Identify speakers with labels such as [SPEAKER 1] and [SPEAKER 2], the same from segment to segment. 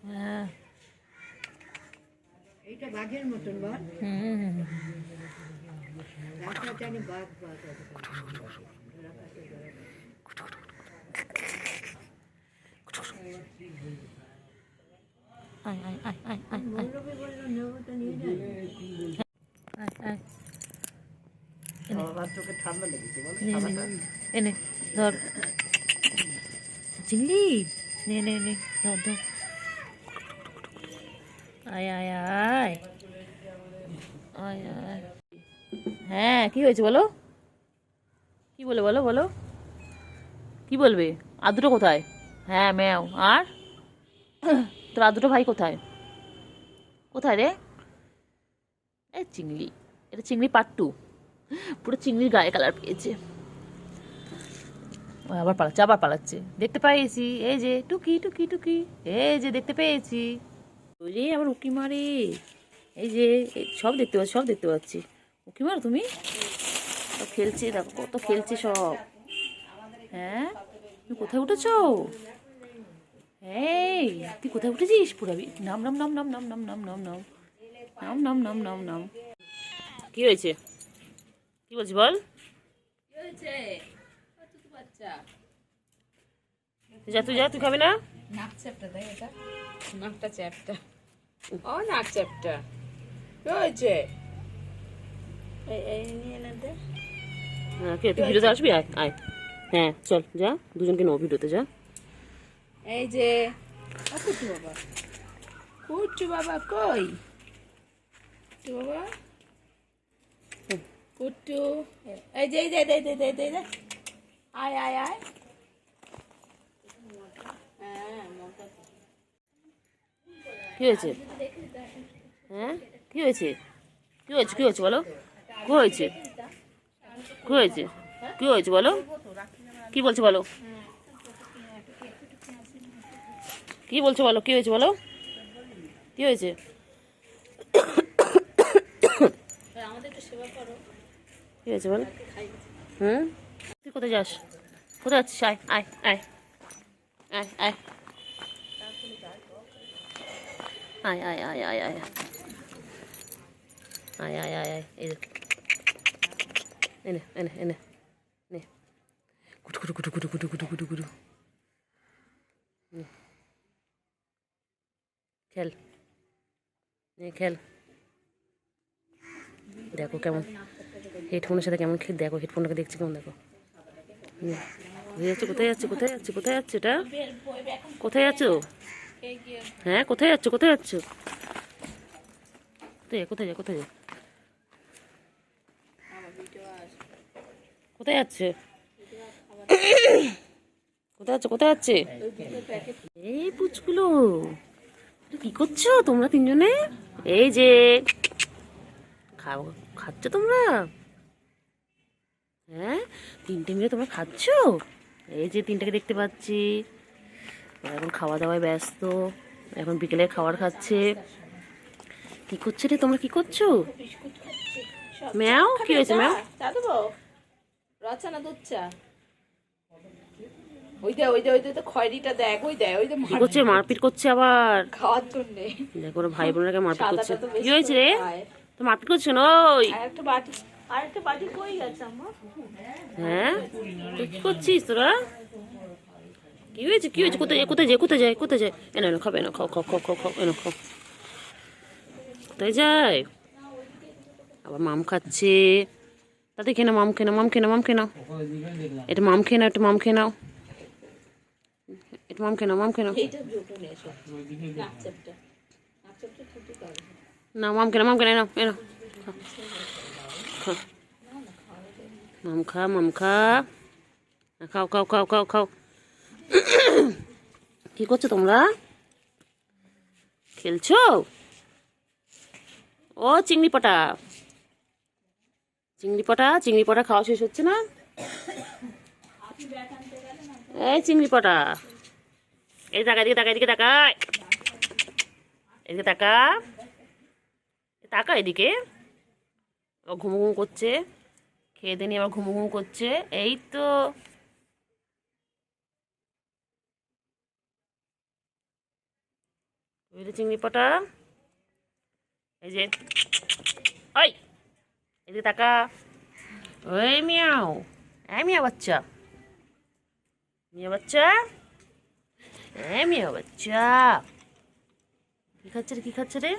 [SPEAKER 1] হ্যাঁ
[SPEAKER 2] এইটা বাঘের মতন বল। রাস্তা জানি বাঘ বাঘ
[SPEAKER 1] আয় আয় আয় আয় আয়
[SPEAKER 2] মৌলবী বললো নেবো তো নিয়ে যাই।
[SPEAKER 1] আয় আয়
[SPEAKER 3] চোখে ঠান্ডা লেগেছে বলে
[SPEAKER 1] এনে ধর চিংড়ি, নে নে নে ধর ধর, আয় আয় আয় আয় আয়। হ্যাঁ কি হয়েছে বলো, কি বলে বলো বলো, কি বলবে? আর দুটো কোথায়? হ্যাঁ ম্যাও। আর তোর আর দুটো ভাই কোথায়? কোথায় রে? এই চিংড়ি, এটা চিংড়ি পার্ট 2, পুরো চিংড়ির গায়ে কালার পেয়েছে। ও আবার পালাচ্ছে, আবার পালাচ্ছে। দেখতে পেয়েছি, এই যে টুকি টুকি টুকি, এই যে দেখতে পেয়েছি। ওই রে আবার উকি মারে, এই যে সব দেখতে পাচ্ছি, সব দেখতে পাচ্ছি। উকি মারো তুমি, খেলছে দেখো কত খেলছে সব। হ্যাঁ তুমি কোথায় উঠেছো? এই তুই কোথায় উঠেছিস? পুরাবি নাম নাম নাম নাম নাম নাম নাম নাম নাম নাম নাম নাম নাম নাম। কি হয়েছে, কি বলছি বল? কি হয়েছে? যা তুই, যা তুই খাবি না।
[SPEAKER 2] নাক চ্যাপটা দেয়, এটা নাকটা চ্যাপটা। ও নাক চ্যাপটা কি হয়েছে? এই নিয়ে এনে দে।
[SPEAKER 1] হ্যাঁ কে তুই ভিডিওতে আসবি? আয় আয়, হ্যাঁ চল যা, দুজনকে নো ভিডিওতে যা।
[SPEAKER 2] এই যে কুট্টু বাবা, কুট্টু বাবা কই? কুট্টু বাবা, কুট্টু, এই যে এই যে দে দে দে দে দে, আয় আয় আয়।
[SPEAKER 1] কি হয়েছে? হ্যাঁ কি হয়েছে, কি হয়েছে, কি হয়েছে বলো, কি হয়েছে, কি হয়েছে, কি হয়েছে বলো, কি বলছে বলো, কি বলছো বলো, কি হয়েছে বলো, কি হয়েছে? কি হয়েছে বলো? তুই কোথায় যাস, কোথায় যাচ্ছিস? আয় আয় আয় আয় আয় আয় আয় আয় আয় আয় আয় আয় আয় আয়, এই দেখ, এনে এনে এনে নে, কুটু কুটু কুটু কুটু কুটু কুটু কুটু কুটু, খেল, নে খেল। দেখো কেমন হেডফোনের সাথে কেমন খেল, দেখো হেডফোনটাকে দেখছি কেমন, দেখো কোথায় যাচ্ছে, কোথায় যাচ্ছে, কোথায় যাচ্ছে, কোথায় যাচ্ছে এটা, কোথায় যাচ্ছ? হ্যাঁ কোথায় যাচ্ছ, কোথায় যাচ্ছ, কোথায় কোথায় যা, কোথায় যা, কোথায় যাচ্ছে, কোথায় যাচ্ছে, কোথায় যাচ্ছে? এই পুচগুলো কি করছো তোমরা তিনজনে? এই যে খাও, খাচ্ছ তোমরা? হ্যাঁ তিনটে মিলে তোমরা খাচ্ছ? এই যে তিনটাকে দেখতে পাচ্ছি, এখন খাওয়া দাওয়ায় ব্যস্ত, এখন বিকেলে খাবার খাচ্ছে। কি করছো রে তোমরা, কি করছো? ম্যাও কি হয়েছে ম্যাও?
[SPEAKER 2] রচনা দুধ চা, ওই দে ওই দে ওই দে তো খয়রিটা দেখ, ওই দে ওই দে
[SPEAKER 1] কি করছে, মারপিট করছে আবার,
[SPEAKER 2] খাওয়ার জন্যে।
[SPEAKER 1] দেখো ওরা ভাই বোনেরা মারপিট করছে। কি হয়েছে রে, তো মারপিট করছো না? ওই
[SPEAKER 2] আরেকটা বাটি, আরেকটা বাটি কই গেছে আম্মা?
[SPEAKER 1] হ্যাঁ তুই কি করছিস তোরা? কি হয়েছে, কি হয়েছে, কোথায় যায়, কোথায় যায়, কোথায় যায়, কোথায় যায়? এনে এনে খাবে, এনে খাও খাও খাও খাও খাও, এনে খাও। কোথায় যায়? আবার মাম খাচ্ছে, তাতে খেয়ে নাও, মাম খেয়ে নাও, মাম খেয়ে নাও, মাম খেয়ে নাও, এটা মাম খেয়ে নাও, একটু মাম খেয়ে নাও, একটু মাম খেয়ে নাও, মাম খেয়ে নাও, না মাম খেয়ে নাও, মাম খেয়ে নাও, এনো মাম খা, মাম খা, খাও খাও খাও খাও খাও। কি করছো তোমরা, খেলছো? ও চিংড়ি পাটা, চিংড়ি পাটা, চিংড়ি পাটা খাওয়া শেষ হচ্ছে না? এই চিংড়ি পাটা, এই তাকা, এদিকে তাকা, এদিকে তাকা, এদিকে তাকা, তাকা এদিকে। ও ঘুমু ঘুমু করছে, খেয়ে দিয়ে নিয়ে আবার ঘুমু ঘুমু করছে। এই তো বুঝলি চিংড়ি পটা? এই যে ওই এদিকে তাকা। ওই মিয়াও, এই মিয়া বাচ্চা, মিয়া বাচ্চা, এই মিয়া বাচ্চা, কি খাচ্ছে রে, কি খাচ্ছে রে?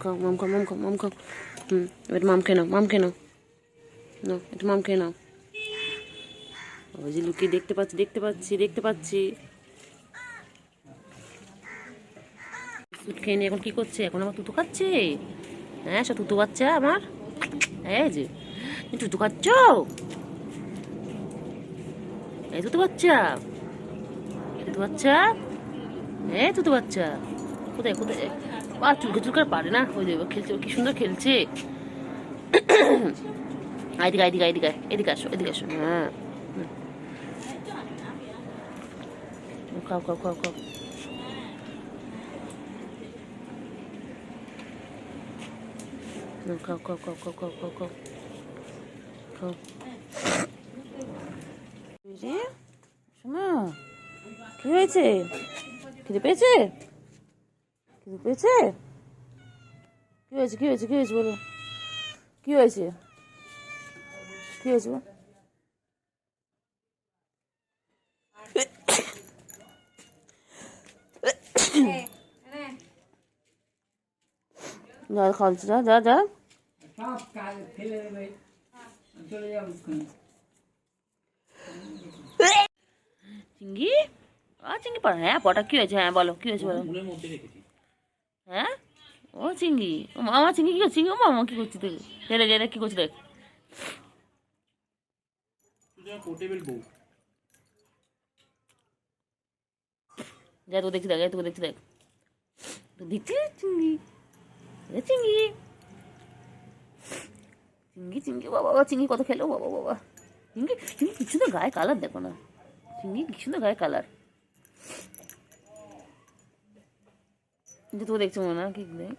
[SPEAKER 1] খাও, মাম খাও, মাম খাও, মাম খাও। এবার মাম খেয়ে নাও, মাম খেয়ে নাও, নাও একটু মাম খেয়ে নাও। ওই যে লুকিয়ে দেখতে পাচ্ছি, দেখতে পাচ্ছি, দেখতে পাচ্ছি। বিস্কুট খেয়ে নিয়ে এখন কি করছে? এখন আমার তুতু খাচ্ছে। হ্যাঁ, সব তুতু বাচ্চা আমার। এই যে তুতু খাচ্ছ, এই তুতু বাচ্চা, তুতু বাচ্চা, এই তুতু বাচ্চা। কোথায় কোথায়? বা চুলকে চুলকার পারে না। ওই যে খেলছে, কি সুন্দর খেলছে। এদিকে এদিকে এদিকে এদিকে আসো, এদিকে আসো। হ্যাঁ, খাও খাও খাও খাও। খাও খাও খাও খাও খাও খাও খাও খাও। রে শোনো, কি হয়েছে? খিদে পেয়েছে? খিদে পেয়েছে? কি হয়েছে, কি হয়েছে, কি হয়েছে বলো? কি হয়েছে, কি হয়েছে? যা খাওয়াচ্ছি, যা যা যা।
[SPEAKER 3] সব কাজ ফেলে দেবে, চলে যাবো।
[SPEAKER 1] চিঙ্গি, চিঙ্গি পড়া। হ্যাঁ পটা, কি হয়েছে? হ্যাঁ বলো, কি হয়েছে বলো। হ্যাঁ, ও চিঙ্গি, আমার চিঙ্গি কি করছে? চিঙ্গি, ও মামা কি করছি? তুই ছেলে গেলে কি করছি দেখ। যা তো দেখছি দেখ, তোকে দেখছি দেখ, দেখছি চিঙ্গি, চিঙ্গি, চিঙ্গি, চিঙ্গি, বাবা বাবা, চিঙ্গি কত খেলো, বাবা বাবা। চিঙ্গি, চিঙ্গি কি সুন্দর গায়ে কালার দেখো না, চিঙ্গি কি সুন্দর গায়ে কালার। যে তোকে দেখছো মনে না, কি দেখ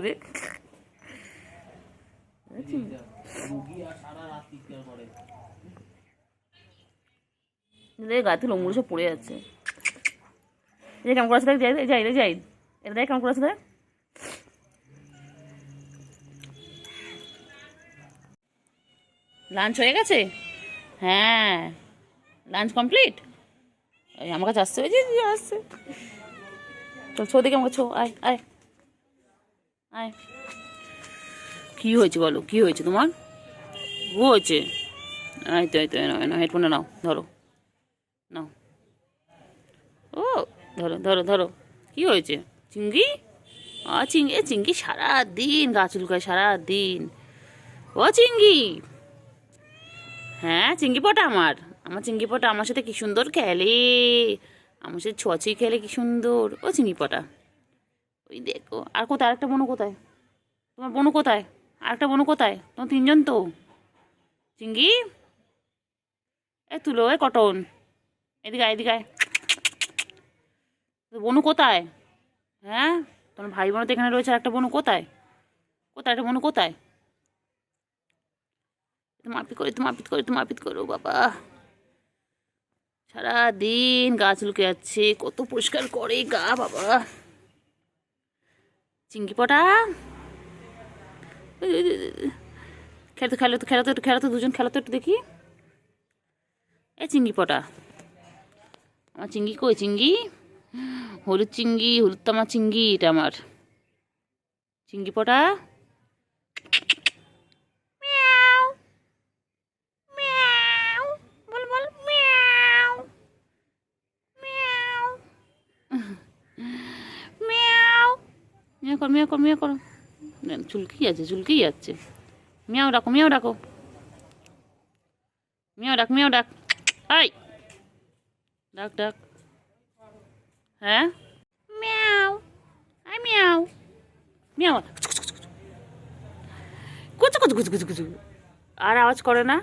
[SPEAKER 1] দেখ। গায়ে লোমগুলো সব পড়ে যাচ্ছে। এটা কেমন করেছে দেখ, যাই যাই যাই, এটা দেখ কেমন করেছে দেখ। লাঞ্চ হয়ে গেছে? হ্যাঁ, লাঞ্চ কমপ্লিট। এই আমার কাছে আসছে, ওই যে আসছে। চল ছো দেখে আমাকে ছো, আয় আয় আয়। কী হয়েছে বলো, কী হয়েছে তোমার? ও হয়েছে, এই তো এই তো, নাও হেডফোনটা নাও, ধরো নাও। ও ধরো ধরো ধরো। কী হয়েছে চিঙ্গি? চিঙ্গি, চিঙ্গি সারাদিন গা চুলকায়, সারাদিন। ও চিঙ্গি, হ্যাঁ চিঙ্গি পটা আমার, আমার চিঙ্গি পটা আমার সাথে কি সুন্দর খেলে, আমার সাথে ছচি খেলে কি সুন্দর। ও চিঙ্গি পটা, ওই দেখো। আর কোথায় আরেকটা বোনু কোথায়? তোমার বোনু কোথায়? আরেকটা বোনু কোথায়? তোমার তিনজন তো। চিঙ্গি, এ তুলো, এ কটন, এদিকে আয়, এদিকে আয়। বোনু কোথায়? হ্যাঁ, তোমার ভাই বোন তো এখানে রয়েছে, আর একটা বোনু কোথায়? কোথায় একটা বোনু কোথায়? মারপিট করে, মারপিট করে, মারপিট করো বাবা। সারাদিন গা চুলকে যাচ্ছে, কত পরিষ্কার করে গা বাবা। চিঙ্গি পটা, খেলো তো, খেলো তো, খেলো তো, একটু খেলো তো, দুজন খেলো তো একটু দেখি। এ চিঙ্গি পটা, আমার চিঙ্গি কই? চিঙ্গি, হলুদ চিঙ্গি, হলুদ তামা চিঙ্গি, এটা আমার চিঙ্গি পটা। মিয়াও মিয়াও, বল বল, মিয়াও মিয়াও মিয়াও, মিয়াও কর, মিয়াও কর, মিয়াও করো। চুলকি আছে, চুলকেই যাচ্ছে। মিয়াও ডাকো, মিয়াও ডাকো, মিয়াও ডাক, মিয়াও ডাক। আই ডাক ডাক। হ্যাঁ, মিয়াও, আই মিয়াও, মিয়াও, কুচু কুচু কুচু কুচু কুচু। আর আওয়াজ করে না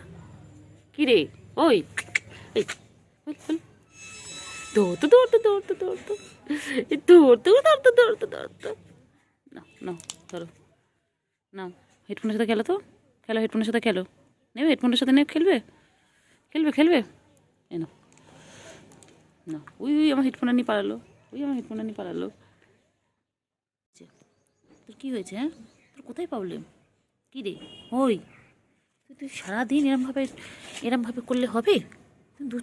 [SPEAKER 1] কি রে? ওই এই দৌড়তো দৌড়তো দৌড়তো দৌড়তো দৌড়তো দৌড়তো দৌড়তো দৌড়তো। না না, ধরো নাও, হেডফোনের সাথে খেলো তো, খেলো হেডফোনের সাথে খেলো। নেবে হেডফোনের সাথে নেবে, খেলবে? খেলবে খেলবে এ না না, ওই আমার হেডফোনটা নিয়ে পালালো, আমার হেডফোনটা নিয়ে পালালো। তোর কী হয়েছে? হ্যাঁ, তোর কোথায় প্রবলেম? কী রে? ওই তুই সারাদিন এরমভাবে করলে হবে?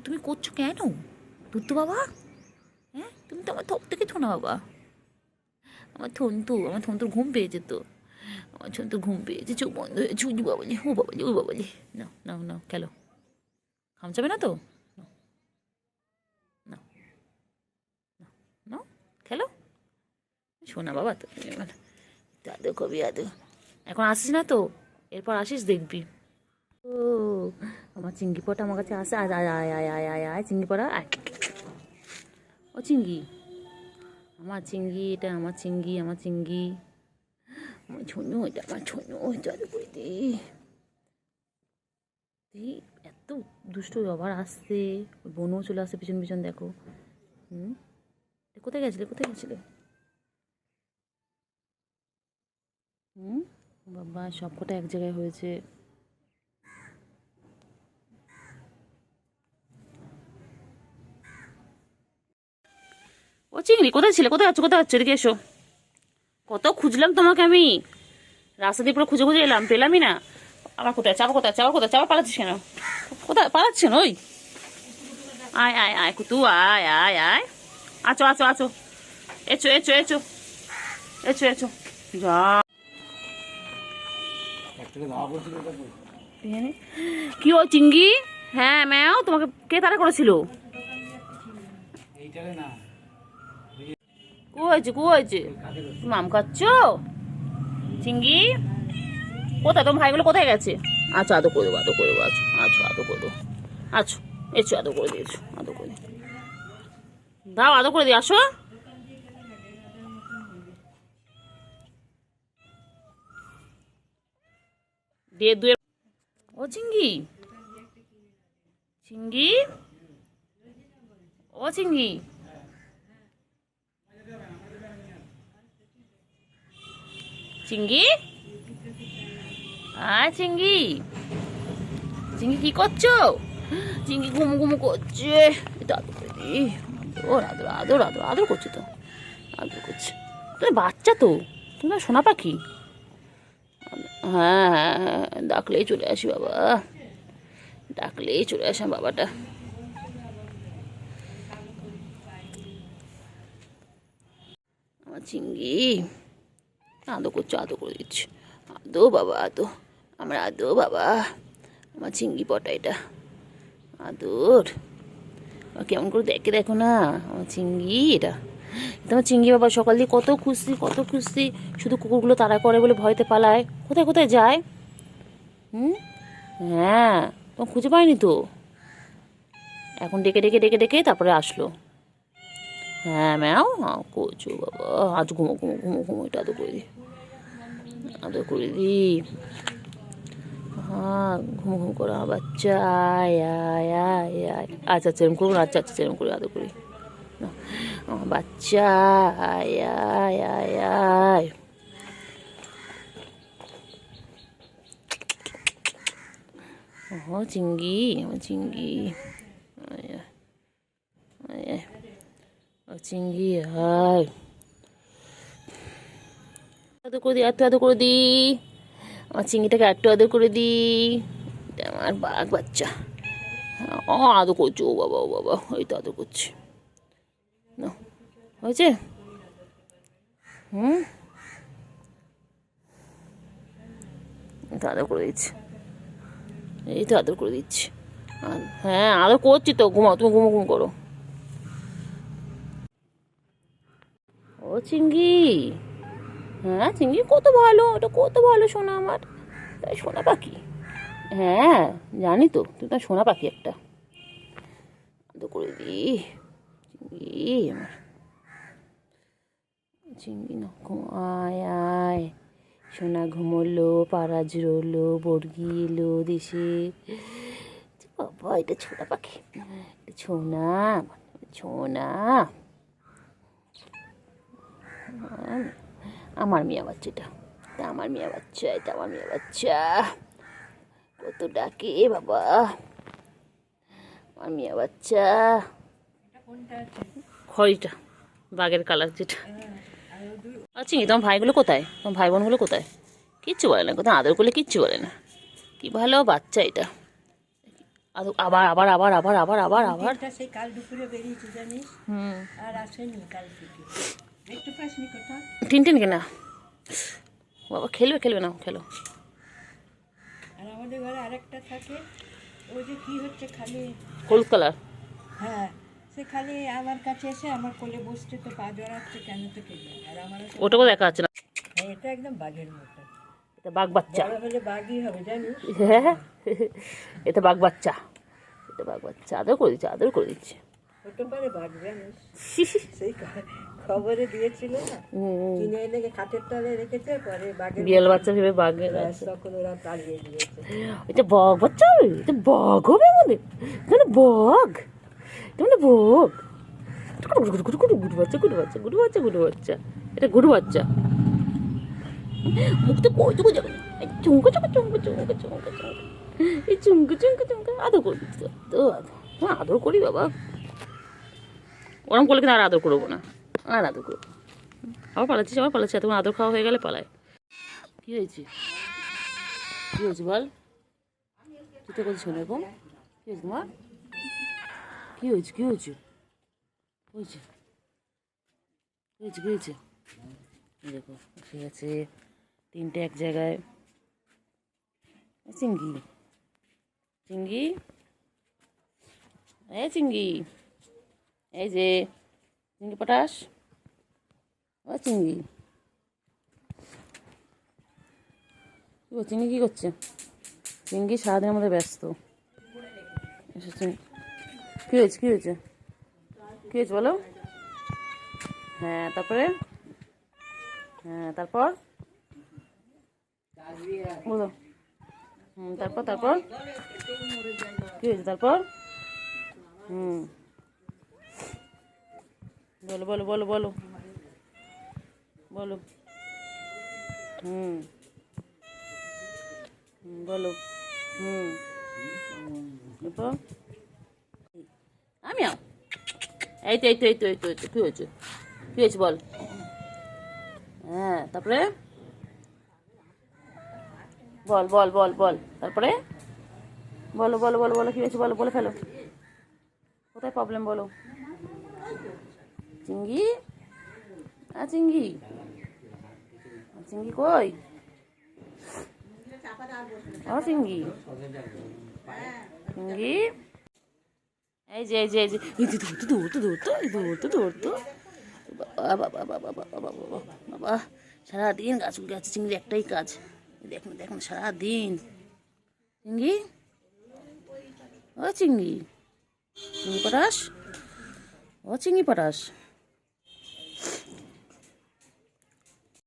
[SPEAKER 1] তুমি করছো কেন? দুধ তো বাবা, হ্যাঁ তুমি তো আমার থপ থেকে থো না বাবা। আমার থন্তুর ঘুম পেয়েছে তো, আমার থন্তুর ঘুম পেয়েছে, চোখ বন্ধ হয়েছে। উজু বাবালি, ও বাবালি, ও বাবালি। নাও নাও নাও খেলো, খামচাবে না তো? নাও নাও খেলো, শোনা বাবা। তো আদৌ কবি আদৌ, এখন আসিস না তো, এরপর আসিস দেখবি। ও আমার চিংড়ি পটা আমার কাছে আসে, আয় আয় আয় আয় আয় আয় আয় চিংড়ি পড়া আয়। ও চিংড়ি, আমার চিংড়ি, এটা আমার চিংড়ি, আমার চিংড়ি, আমার ছোনু, এটা আমার ছোনু, জল করে দে। এত দুষ্ট আবার আসছে, ওই বোনও চলে আসছে পিছন পিছন, দেখো। কোথায় গেছিলে, কোথায় গেছিলে? বাবা সব কটা এক জায়গায় হয়েছে। ও চিংড়ি, কোথায় ছিলে? কোথায় আছো, কোথায় আছো? এদিকে এসো। কত খুঁজলাম তোমাকে আমি, রাস্তা দিয়ে পুরো খুঁজে খুঁজে এলাম, পেলামই না। আবার কোথায় চাপা, কোথায় চাপা, কোথায় চাপা, পালাচ্ছিস কেন? কোথায় পালাচ্ছেন? ওই আয় আয় আয় কুতু, আয় আয় আয়, আছো আছো আছো, echo echo echo echo echo, যা। কি ও চিংড়ি? হ্যাঁ ম্যাও, তোমাকে কে তারা করেছিল? কু হয়েছে, কু হয়েছে? তুমি আম খাচ্ছ চিংড়ি? কোথায় তোমার ভাইগুলো, কোথায় গেছে? আচ্ছা আদৌ করে দেবো, আদৌ করে দেবো, আছো আছো আদৌ করে দেবো, আছো এসো, আদৌ করে দিয়েছো, আদৌ করে দাও, আদৌ করে দিয়ে আসো। দিয়ে দুয়ে। ও চিংড়ি, চিংড়ি, ও চিংড়ি, চিংড়ি, আয় চিংড়ি, চিংড়ি কি করছো? চিংড়ি ঘুমু ঘুমু করছে, এটা আদর করে দি। আদর আদর আদর আদর আদর করছে তো, আদর করছে। তুমি বাচ্চা তো, তুমি সোনা পাখি। হ্যাঁ হ্যাঁ হ্যাঁ, ডাকলেই চলে আসি বাবা, ডাকলেই চলে আসে বাবাটা। আমার চিংড়ি আদো করছে, আদো করে দিচ্ছে, আদো বাবা আদো, আমার আদো বাবা, আমার চিংড়ি পটা এটা আদর। কেমন করে দেখে দেখো না আমার চিংড়ি, এটা তোমার চিংড়ি বাবা। সকাল দিয়ে কত খুশি, কত খুশি, শুধু কুকুরগুলো তাড়া করে বলে ভয়তে পালায়, কোথায় কোথায় যায়। হ্যাঁ, তোমার খুঁজে পাইনি তো, এখন ডেকে ডেকে ডেকে ডেকে তারপরে আসলো। হ্যাঁ ম্যাও, করছো বাবা, আজ ঘুমো ঘুমো ঘুমো ঘুমো, এটা আদর করে দি, আদর করে দি। হ্যাঁ ঘুমো ঘুমো করো বাচ্চা, আয় আয় আয় আয়, আচ্ছা আচ্ছা এরকম করবো, আচ্ছা আচ্ছা এরকম করে আদর করি। আমার বাচ্চা, আয় আয় আয় আয়, ও চিংড়ি, আমার চিংড়ি, আয় আয় আয়, ও চিংড়ি আয়, আদর করে দি, একটু আদর করে দি, আমার চিংড়িটাকে একটু আদর করে দি, আমার বাঘ বাচ্চা। আদর করছে, ও বাবা ও বাবা, এই তো আদর করছে না, হয়েছে। এই তো আদর করে দিচ্ছি, এই তো আদর করে দিচ্ছি। হ্যাঁ আদর করছি তো, ঘুমাও তুমি, ঘুমো ঘুম করো। ও চিংড়ি, হ্যাঁ চিংড়ি কত ভালো, ওটা কত ভালো সোনা আমার, তাই সোনা পাখি। হ্যাঁ জানি তো, তুমি তার সোনা পাখি একটা, আদর করে দি চিংড়ি আমার, চিংড়ি না আয় আয়, সোনা ঘুমোলো, পাড়া জুড়োলো, বর্গি এলো দেশে। বাবা এটা ছোনা পাখি, ছোনা ছোনা, আমার মিয়া বাচ্চাটা, এটা আমার মিয়া বাচ্চা, এটা আমার মিয়া বাচ্চা, কত ডাকে বাবা, আমি বাচ্চা খড়িটা বাঘের কালার যেটা। আচ্ছা তোমার ভাইগুলো কোথায়, তোমার ভাই বোনগুলো কোথায়? কিচ্ছু বলে না, কোথাও আদর করলে কিচ্ছু বলে না। কি ভালো বাচ্চা এটা। আবার আবার আবার আবার আবার আবার আবার
[SPEAKER 3] সেই কাল দুপুরে বেরিয়েছে জানিস, আর আসেনি কাল থেকে। দেখতে পাসনি কোথাও?
[SPEAKER 1] টিনটিন কিনা বাবা, খেলবে খেলবে না, খেলো।
[SPEAKER 3] আর আমাদের ঘরে আরেকটা থাকে, ও যে কি হচ্ছে খালি,
[SPEAKER 1] হলুদ কালার।
[SPEAKER 3] হ্যাঁ সে খালি আমার কাছে এসে আমার কোলে বসছে, তো পা জড়াচ্ছে কেন থেকে যায়। আর আমার
[SPEAKER 1] ওটাকেও দেখা যাচ্ছে না।
[SPEAKER 3] হ্যাঁ, এটা একদম বাঘের মতো।
[SPEAKER 1] এটা বাঘ বাচ্চা।
[SPEAKER 3] বড় হলে বাঘই হবে জানিস।
[SPEAKER 1] হ্যাঁ এটা বাঘ বাচ্চা, এটা বাঘ বাচ্চা। আদর করে দিচ্ছে, আদর করে দিচ্ছে।
[SPEAKER 3] হতে পারে বাঘ জানিস, সেই খবরে দিয়েছিল না, কিনে এনে খাটের তলায় রেখেছে, পরে বাঘের
[SPEAKER 1] বিড়াল বাচ্চা ভেবে বাঘের
[SPEAKER 3] ব্যাস, তখন ওরা তাড়িয়ে দিয়েছে।
[SPEAKER 1] এটা বাঘ বাচ্চা হবে, এটা বাঘ হবে আমাদের, মানে বাঘ, এটা মানে বাঘ। গুরু বাচ্চা, গুরু বাচ্চা, গুরু বাচ্চা, গুরু বাচ্চা, এটা গুরু বাচ্চা। মুখতে কইটুকু যাবে না, চুমকা চুমকা চুমকা চুমকা চুমকা চুমকা, এই চুমকা চুমকা চুমকা আদর করে দিচ্ছি তো। আদর করি বাবা, ওরম করলে কিন্তু আর আদর করবো না, আর আদর করবো। আবার পালাচ্ছিস, আবার পালাচ্ছি, এতক্ষণ আদর খাওয়া হয়ে গেলে পালায়। কী হয়েছে, কী হয়েছে বল? তুই তো করছিস এরকম, কী হয়েছে তোমার? কী হয়েছে, কী হয়েছে, হয়েছে, হয়েছে, কী হয়েছে? দেখো ঠিক আছে, তিনটে এক জায়গায়। চিঙ্গি, চিঙ্গি, এই চিঙ্গি, এই যে চিঙ্গি পটাশ, ও চিঙ্গি, চিঙ্গি কী করছে? চিঙ্গি সারাদিনের মধ্যে ব্যস্ত। কী হয়েছে, কী হয়েছে, কী হয়েছে বলো? হ্যাঁ তারপরে, হ্যাঁ তারপর বলো। তারপর তারপর কী হয়েছে তারপর? বলো বলো বলো বলো বলো। বলো। তারপর আমি এই তো এই তো এই তো এই তো এই তো কী হয়েছে, কী হয়েছে বল? হ্যাঁ তারপরে বল বল বল বল, তারপরে বলো বলো বলো বলো, কী হয়েছে বলো, বলে ফেলো। কোথায় প্রবলেম বলো? চিঙ্গি, চিঙ্গি, চিঙ্গি কই? ও চিঙ্গি, চিঙ্গি, এই যে এই যে এই যে ধরতো ধরতো ধরতো ধরতো ধরতো। বাবা বাবা বাবা বাবা বাবা বাবা, সারাদিন গাছ গাছে চিংড়ি একটাই কাজ। দেখুন দেখুন সারাদিন চিংড়ি, ও চিংড়ি, চিংড়ি পটাশ, ও চিংড়ি পটাশ।